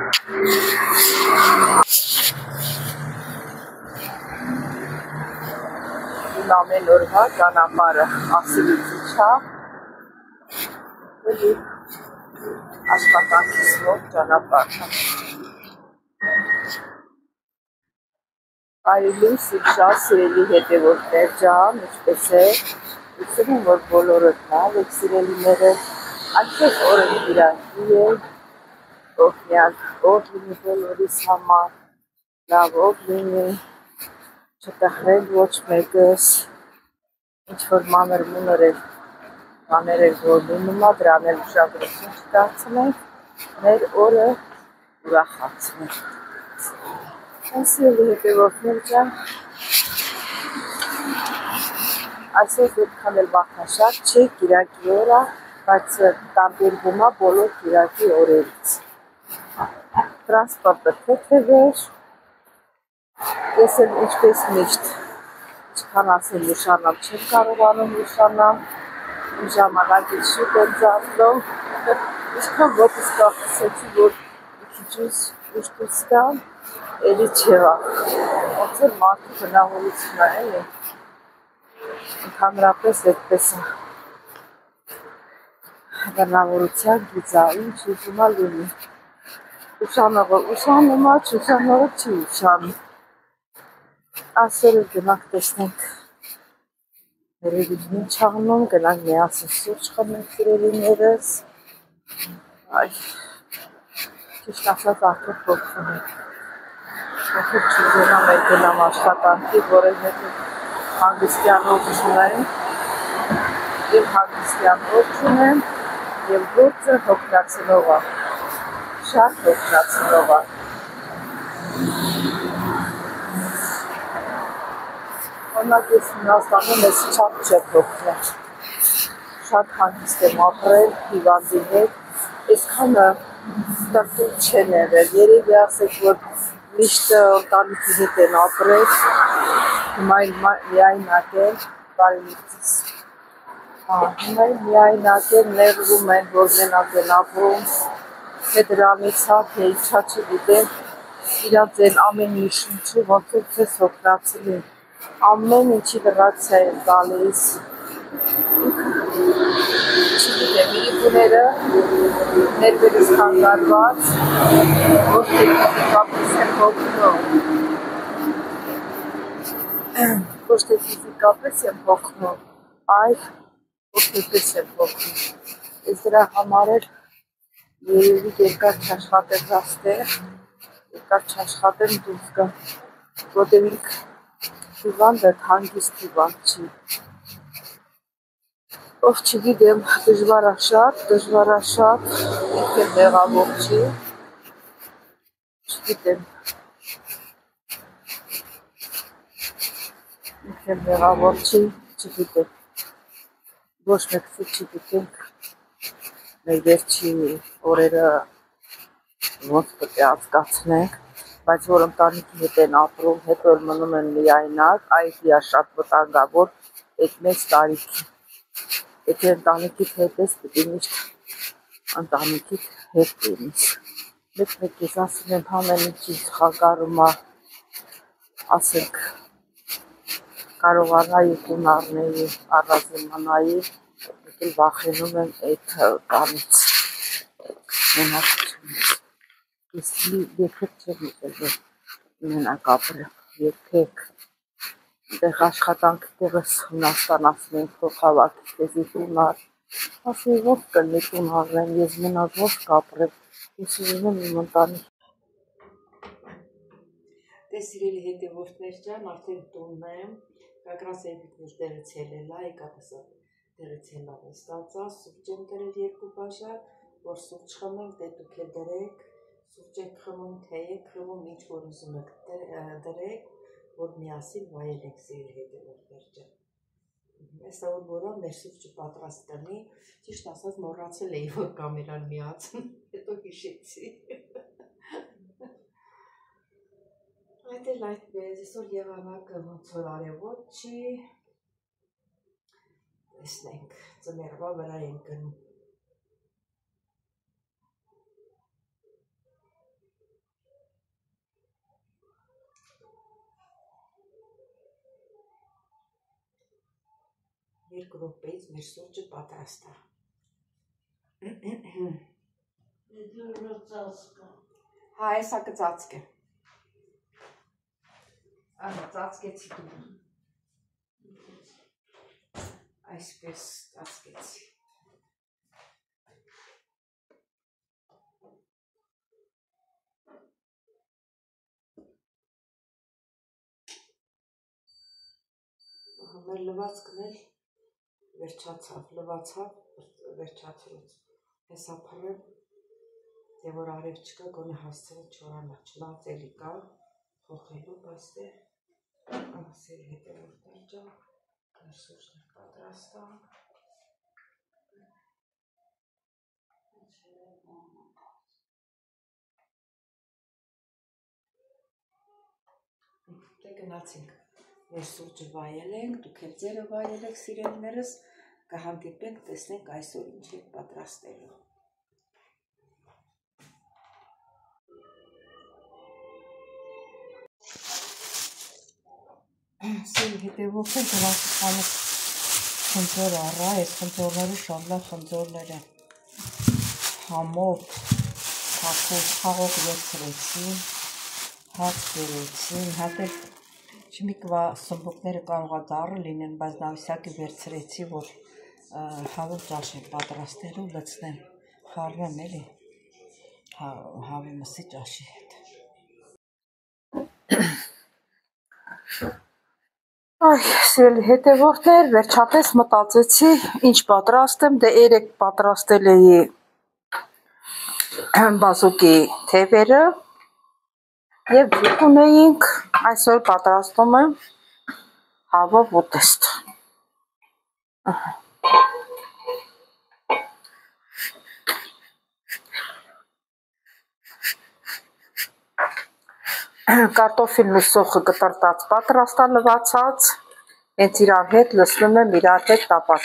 Իմ ամեն օրվա ճանապարհը ասիլիցի չա էլի աշխատանքիս մոտ ճանապարհը Այլին սիքշա սիրելի հետևորդներ ջան, ինչպես է, հուսում եմ, որ բոլորդ լավ եք սիրելիները, այսօր օրը կիրակի է, օր լինի բոլորիս համար, լավ օր լինի, չտխրել ոչ մեկս, ինչ-որ մանր մունր էր, բաներ էր, որ լինում է, դրան էլ ուշադրություն չդարձնենք, մեր օրը ուրախացնենք։ Այսօր հետևորդներ ջան, այսօր դեպքան էլ վախնաշատ չի, կիրակի օր է, բայց տարբերվում է բոլոր կիրակի օրերից։ Տրանսպորտը թեթև էր, ես էլ ինչպես միշտ, ինչքան ասեմ ուշանամ, չեմ կարողանում ուշանամ, իմ ժամանակից շուտ եմ ձախլում, ինչքան ոտս կախսեցի, որ քիչ ուշ դուրս գամ, էլի չեղա, ոնց էլ մարդու բնավորությունն է, էլի, ընդհանրապես այդպես է, բնավորության գիծա, ինչ ուզում է լինի, ուշանողը ուշանում է, չուշանողը չի ուշանում, այսօր էլ գնանք տեսնենք, երևի ինչ աղնում, գնանք միասին սուրճ խմենք սիրելիներս, այ, ճիշտ ասած արդեն փոխվում ենք, Ովքեր չուզենամ էլ գնամ աշխատանքի, որովհետև հանգստյան օր չունեմ, և հանգստյան օր չունեմ, և գործը հոգնածնող է, շատ հոգնածնող է։ Օրինակ ես Հունաստանում ես շատ չեմ հոգնել, շատ հանգիստ եմ ապրել հիվանդի հետ, այսքանը տրտում չեն եղել, երևի ասեք, որ միշտ ընտանիքի հետ են ապրել, հիմա միայնակ են, բարելիքցիս, հիմա միայնակ են, նեղվում են, որ մենակ են ապրում, թե դրանից է, թե ինչա չգիտեմ, իրաց են ամեն ինչ ինչու, ոնց որ ձեզ հոգնածնի, ամեն ինչի վրացիա են տալիս, չգիտեմ, իրիկուները ներվերս խանգարված, ոչ թե ֆիզիկապես եմ հոգնում, ոչ թե ֆիզիկապես եմ հոգնում, այլ հոգեպես եմ հոգնում, ես դրա համար էլ երևի երկար չաշխատեմ հաստեղ, երկար չաշխատեմ դուրս գամ, որտեղ ինք հիվանդը հանգիստ հիվանդ չի, ով չգիտեմ, դժվարաշատ, ինք էլ մեղավոր չի, չգիտեմ, ինք էլ մեղավոր չի, չգիտեմ, ոչ մեկսի չգիտենք, մեր վերջի օրերը ոնց պետք է անցկացնենք, բայց որ ընտանիքի հետ են ապրում, հետո էլ մնում են միայնակ, այդ է շատ վտանգավոր այդ մեծ տարիքի, եթե ընտանիքիդ հետ ես, պետք է միշտ ընտանիքիդ հետ լինես, մեկ ես ասում եմ ամեն ինչից խանգարում է, ասենք, կարողանայի տուն առնեի, առանձնանայի, մեկ էլ վախենում եմ այդ տանից, մենակությունից, ես երբեք չեմ ուզել, որ մենակ ապրեմ, երբեք, դեղ աշխատանք տեղս Հունաստան ասում ենք թող հավաքի քեզի տուն առ, ասում ոնց կլինի տուն առնեմ, ես մենակ ոնց կապրեմ, ես ուզում եմ իմ ընտանիք։ Դե սիրելի հետևորդներ ջան, արդեն տունն եմ, կակրաս երբիկ որ դեղից հելելա, եկա տեսա դեղից հելավ է ստացա, սուրճ եմ դրել 2 բաժակ, որ սուրճ խմենք, դե դուք է դրեք, սուրճ եք խմում, թե եք խմում, ինչ որ ուզում եք դրեք, որ միասին վայելենք սիրելի հետևորդներ ջան։ Այսա որ որան մեր սուրճը պատրաստ կլինի, ճիշտ ասած մոռացել էի, որ կամերան միացն, հետո հիշեցի։ Այդ էլ այդպես, այսօր եղանակը ոնց որ արևոտ չի, տեսնենք, ծմերվա վրա ենք գնում։ Երկու րոպեից մեր սուրճը պատրաստ է։ Հա, էսա կծածկ է։ Ահա, ծածկեցի դու։ Այսպես ծածկեցի։ Մեր լվացքն էլ վերջացավ, լվացավ, վերջացրեց։ Հեսա փռեմ, դե որ արև չկա, գոնե հասցրել չորանա, չլած էլի կա, փոխելու, բայց դե ասերի հետևորդներ ջա, մեր սուրճն է պատրաստ է։ Դե գնացինք, մեր սուրճը վայել ենք, դուք էլ ձերը վայել եք սիրելիներս, կհանդիպենք, տեսնենք այսօր ինչ եք պատրաստելու։ Սիրելի հետևորդներ, գնացիքանից խնձոր առա, այս խնձորները շատ լավ խնձորներ են, համով, թափով, խաղող վերցրեցին, հաց բերեցին, հատ էլ չմիկվա սմբուկները կարող է դառը լինեն, բայց նավիսակի վերցրեցի, որ հավը ճաշ եմ պատրաստելու, լցնեմ, խառնեմ էլի, հավի մսի ճաշի հետ։ Այ, սիրելի հետևորդներ, վերջապես մտածեցի, ինչ պատրաստեմ, դե երեք պատրաստել էի բազուկի թևերը և ձուկ ունեինք, այսօր պատրաստում եմ հավով ուտեստ։ Կարտոֆիլն ու սոխը կտրտած պատրաստ է լվացած, հենց իրար հետ լցնում եմ իրար հետ տապակ։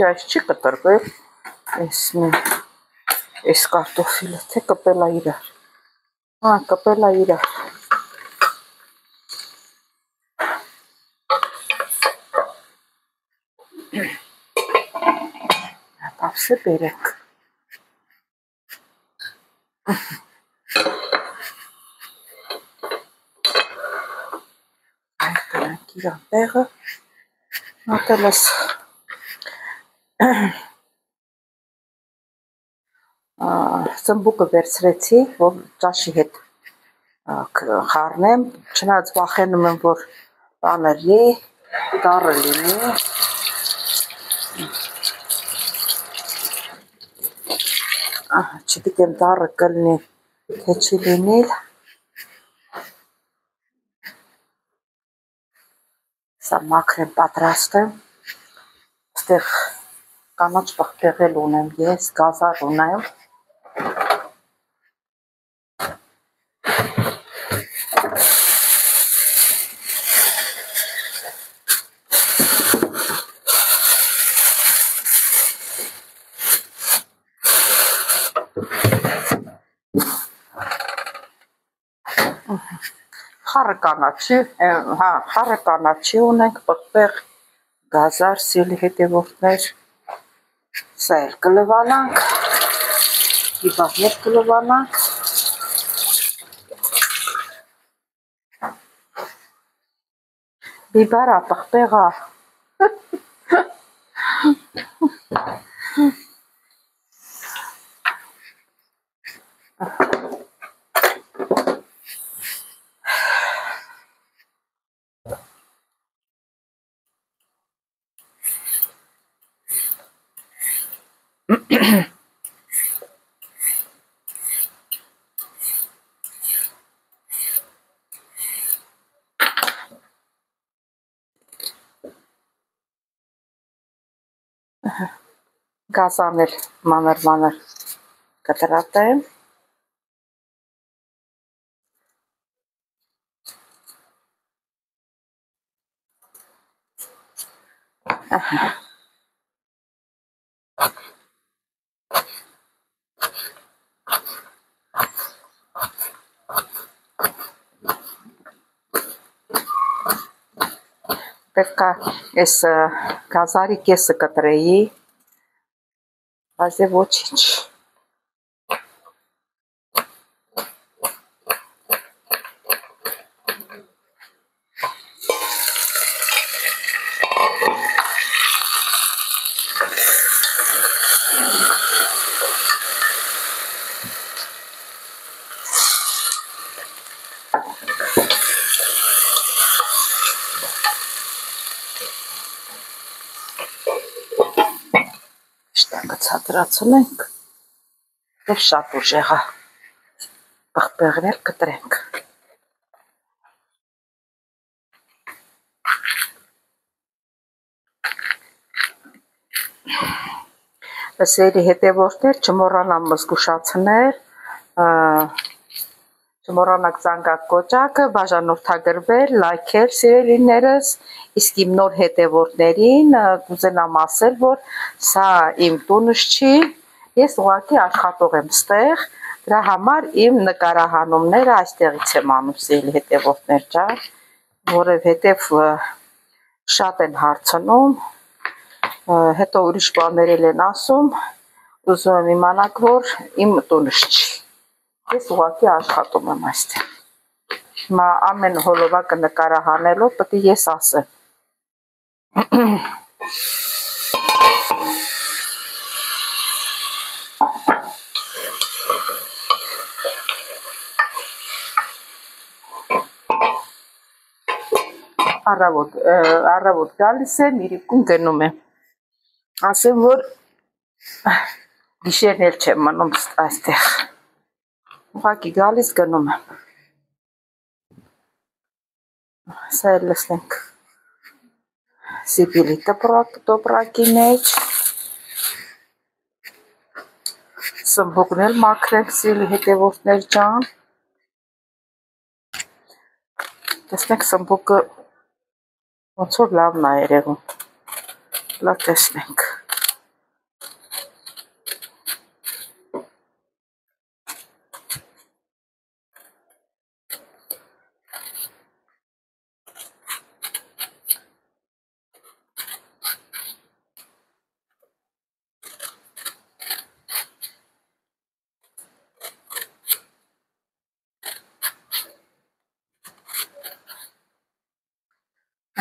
Այս չի կտրվել, այս կարտոֆիլը, թե կպել է իրար, հա, կպել է իրար, ապսե բերեք, այդ կրանք իրան տեղը, նատել ես ծմբուկը վերցրեցի, որ ճաշի հետ խառնեմ, չնայած վախենում եմ, որ բանը լի, դառը լինի, չգիտեմ դառը կլինի, թե չի լինիլ, սա մաքրեմ պատրաստեմ, ստեղ կանաչ պղպեղել ունեմ ես, գազար ունեմ, խառը կանաչի ունենք, պղպեղ, գազար, սիրելի հետևորդներ, սա էլ կլվանանք, բիբարներ կլվանանք, բիբարա, պղպեղա, գազան էլ մանր կտրատեմ, Պետք է այս գազարի կեսը կտրեի, բայց ոչինչ։ Ցածրացնենք եւ շատ ուժեղա բախբեղնել կտրենք։ Սերի հետևորդներ չմոռանամ զգուշացնել, չմոռանաք զանգակ կոճակը, բաժանորդագրվել, լայքել սիրելիներս, իսկ իմ նոր հետևորդներին կուզենամ ասել, որ սա իմ տունս չի, ես ուղղակի աշխատող եմ ստեղ, դրա համար իմ նկարահանումները այստեղից եմ անում սիրելի հետևորդներ ջան, որովհետև շատ են հարցնում, հետո ուրիշ բաներ են ասում, ուզում եմ իմանաք, որ իմ տունս չի, ես ուղղակի աշխատում եմ այստեղ, հիմա ամեն հոլովակը նկարահանելով պետք է ես ասեմ, առավոտ գալիս եմ, իրիկուն գնում եմ, ասեմ, որ գիշերն էլ չեմ մնում այստեղ, ուղղակի գալիս գնում եմ, սա էլ լսնենք սիպիլի տոպրակի մեջ, սմբուկն էլ մաքրենք սիրելի հետևորդներ ջան, տեսնենք սմբուկը ոնց որ լավն է երևում, լա տեսնենք,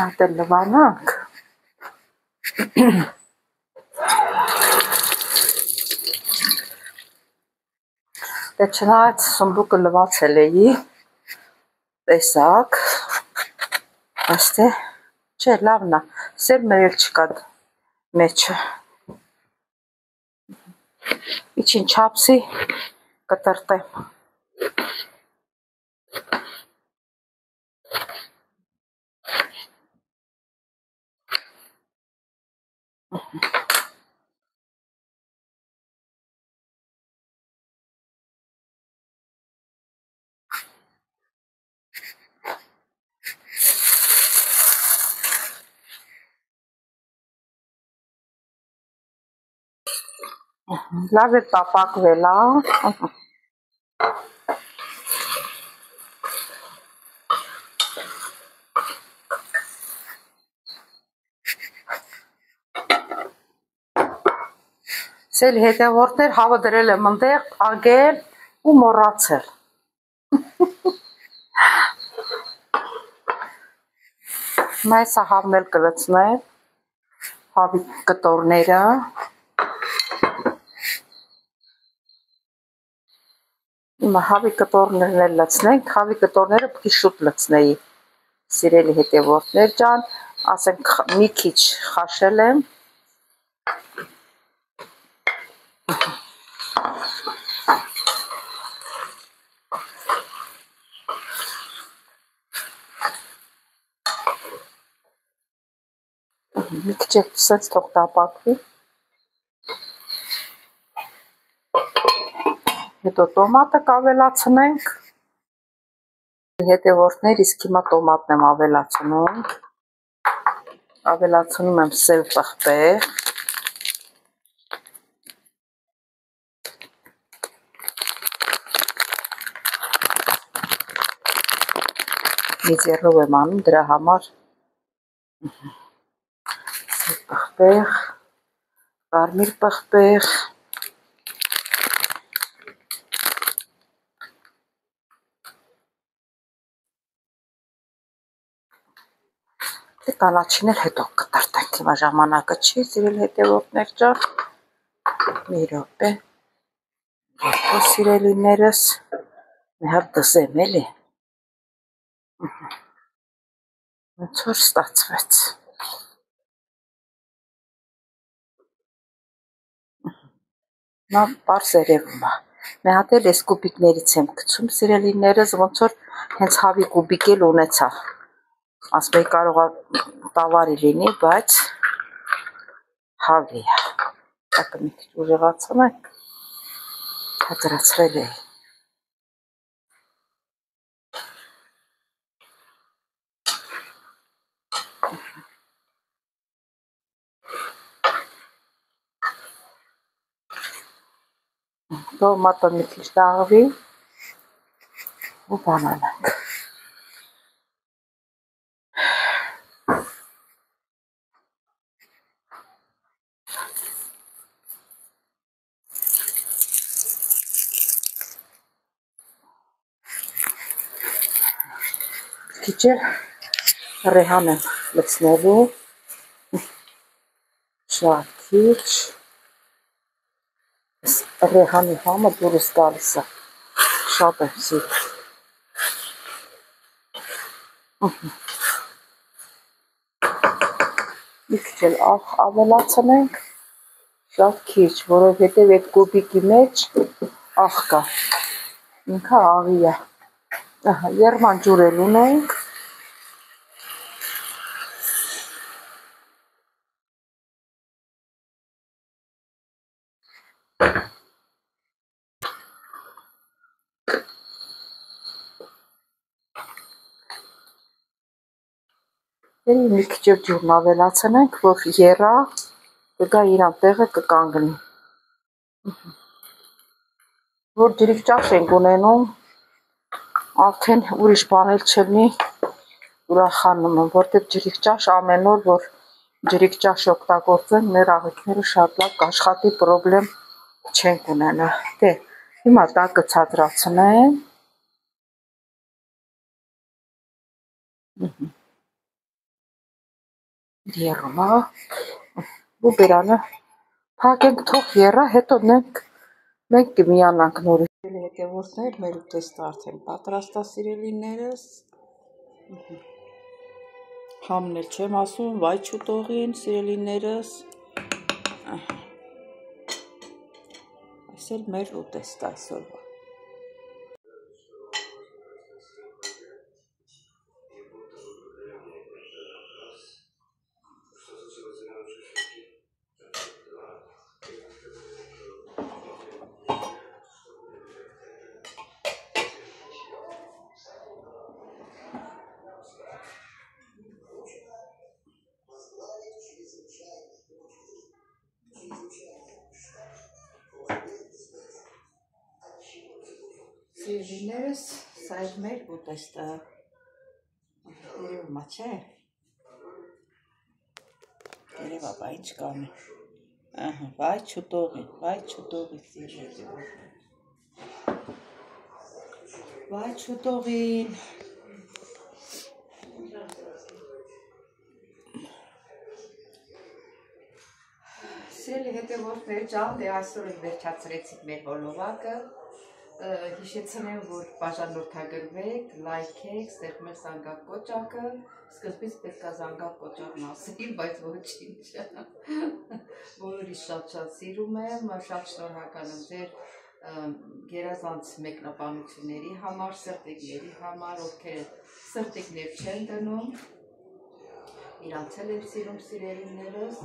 Հատ էլ լվանանք, դե չնայած սմբուկը լվացել էի, տեսակ, այստե, չէ լավն է, սերմեր էլ չկա մեջը, իչին չապսի կտրտեմ, լավ է տապակվել, Սել հետևորդներ հավը դրել եմ ընդեղ, ագել ու մոռացել։ Մայսա հավն էլ կլցնեմ, հավի կտորները, Հիմա հավի կտորներն էլ լցնենք, հավի կտորները պիտի շուտ լցնեի, սիրելի հետևորդներ ջան, ասենք մի քիչ խաշել եմ, մի քիչ սենց թող տապակվի, հետո տոմատը կավելացնենք, հետևորդներ, իսկ հիմա տոմատն եմ ավելացնում, ավելացնում եմ սև պղպեղ, միծեռով եմ անում, դրա համար սև պղպեղ, կարմիր պղպեղ, կանաչին էլ հետո կտրտենք, հիմա ժամանակը չի, սիրելի հետևորդներ ջան, մի րոպե, երկու սիրելիներս, մի հատ դզեմ էլի, ոնց որ ստացվեց, նա պարզ երևում է, մի հատ էլ ես կուբիկներից եմ գցում, սիրելիներս, ոնց որ հենց հավի կուբիկ էլ ունեցա, ասում էի կարող է տավարի լինի, բայց հավի է, տակը մի քիչ ուժեղացում ենք, հաճրացրել էի, տոմատը մի քիչ դաղվի ու բանանանք, քիչ էլ ռեհան եմ լցնելու, շատ քիչ, ռեհանի համը դուրս գալիս է, շատ եմ սիրում, մի քիչ էլ աղ ավելացնենք, շատ քիչ, որովհետև այդ կուբիկի մեջ աղ կա, ինքը աղի է, եռման ջուր էլ ունենք, մի քիչ էլ ջուրն ավելացնենք, որ եռա, կգա իրան տեղը կկանգնի, որ ջրիկ ճաշ ենք ունենում, արդեն ուրիշ բան էլ չլինի, ուրախանում եմ, որտեղ ջրիկ ճաշ ամեն օր, որ ջրիկ ճաշ օգտագործենք, մեր աղիքները շատ լավ կաշխատի, պրոբլեմ չենք ունենա, դե, հիմա տակը ցածրացնեմ, եռում է, ու բերանը փակենք թող եռա, հետո մենք կմիանանք նորից, հետևորդներ, մեր ուտեստը արդեն պատրաստ է սիրելիներս, համն էլ չեմ ասում, վայ չուտողին սիրելիներս, այս էլ մեր ուտեստը այսօրվա, սիրելիներս, սա էր մեր ուտեստը, երևում է, չէ, երևա, բայ չկանի, վայ չուտողին սիրելիներս, վայ չուտողին, սիրելի հետևորդներ ջան, դե այսօր էլ վերջացրեցիք մեր հոլովակը, հիշեցնեմ, որ բաժանորդագրվեք, լայքեք, ստեղծում եք զանգակ կոճակը, սկզբից պետք է զանգակ կոճակն ասեի, բայց ոչինչ, բոլորիս շատ սիրում եմ, շատ շնորհակալ եմ ձեր գերազանց մեկնաբանությունների համար, սրտիկների համար, ովքեր սրտիկներ չեն դնում, իրանց էլ եմ սիրում սիրելիներս,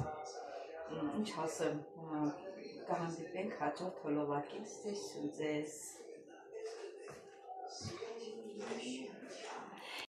ինչ ասեմ, կհանդիպենք հաջորդ հոլովակից, ձեզ